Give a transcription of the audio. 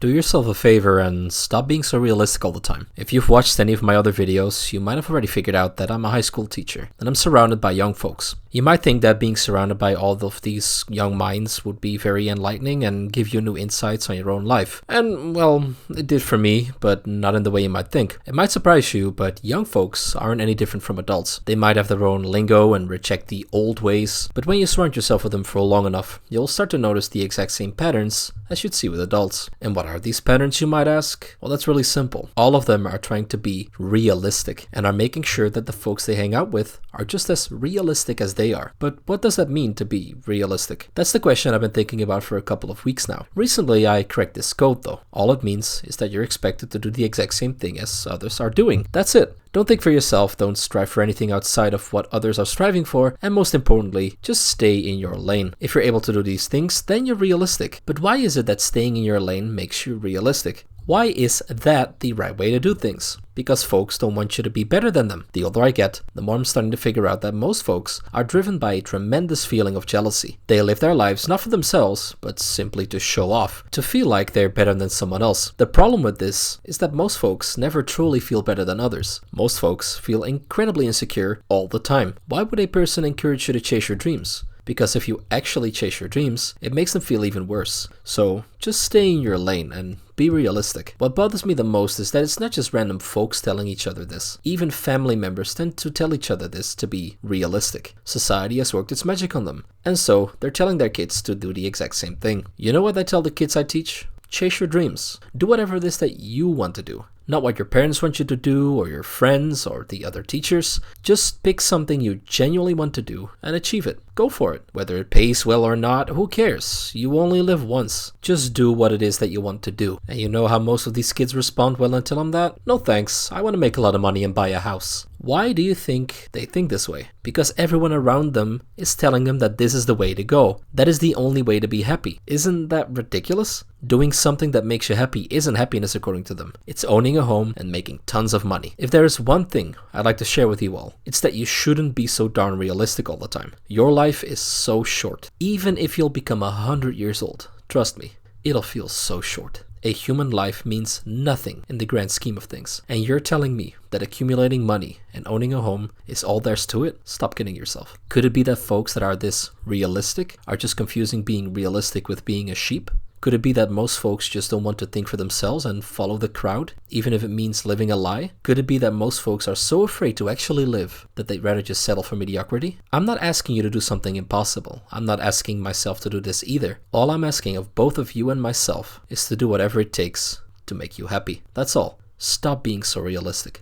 Do yourself a favor and stop being so realistic all the time. If you've watched any of my other videos, you might have already figured out that I'm a high school teacher, and I'm surrounded by young folks. You might think that being surrounded by all of these young minds would be very enlightening and give you new insights on your own life. And, well, it did for me, but not in the way you might think. It might surprise you, but young folks aren't any different from adults. They might have their own lingo and reject the old ways, but when you surround yourself with them for long enough, you'll start to notice the exact same patterns as you'd see with adults. And what are these patterns, you might ask? Well, that's really simple. All of them are trying to be realistic and are making sure that the folks they hang out with are just as realistic as they are. But what does that mean to be realistic? That's the question I've been thinking about for a couple of weeks now. Recently, I cracked this code though. All it means is that you're expected to do the exact same thing as others are doing. That's it. Don't think for yourself, don't strive for anything outside of what others are striving for, and most importantly, just stay in your lane. If you're able to do these things, then you're realistic. But why is it that staying in your lane makes you realistic? Why is that the right way to do things? Because folks don't want you to be better than them. The older I get, the more I'm starting to figure out that most folks are driven by a tremendous feeling of jealousy. They live their lives not for themselves, but simply to show off, to feel like they're better than someone else. The problem with this is that most folks never truly feel better than others. Most folks feel incredibly insecure all the time. Why would a person encourage you to chase your dreams? Because if you actually chase your dreams, it makes them feel even worse. So just stay in your lane and be realistic. What bothers me the most is that it's not just random folks telling each other this. Even family members tend to tell each other this to be realistic. Society has worked its magic on them. And so they're telling their kids to do the exact same thing. You know what I tell the kids I teach? Chase your dreams. Do whatever it is that you want to do. Not what your parents want you to do, or your friends, or the other teachers. Just pick something you genuinely want to do and achieve it. Go for it. Whether it pays well or not, who cares? You only live once. Just do what it is that you want to do. And you know how most of these kids respond when I tell them that? No thanks, I want to make a lot of money and buy a house. Why do you think they think this way? Because everyone around them is telling them that this is the way to go. That is the only way to be happy. Isn't that ridiculous? Doing something that makes you happy isn't happiness according to them. It's owning a home and making tons of money. If there is one thing I'd like to share with you all, it's that you shouldn't be so darn realistic all the time. Your life is so short. Even if you'll become 100 years old, trust me, it'll feel so short. A human life means nothing in the grand scheme of things. And you're telling me that accumulating money and owning a home is all there's to it? Stop kidding yourself. Could it be that folks that are this realistic are just confusing being realistic with being a sheep? Could it be that most folks just don't want to think for themselves and follow the crowd, even if it means living a lie? Could it be that most folks are so afraid to actually live that they'd rather just settle for mediocrity? I'm not asking you to do something impossible. I'm not asking myself to do this either. All I'm asking of both of you and myself is to do whatever it takes to make you happy. That's all. Stop being so realistic.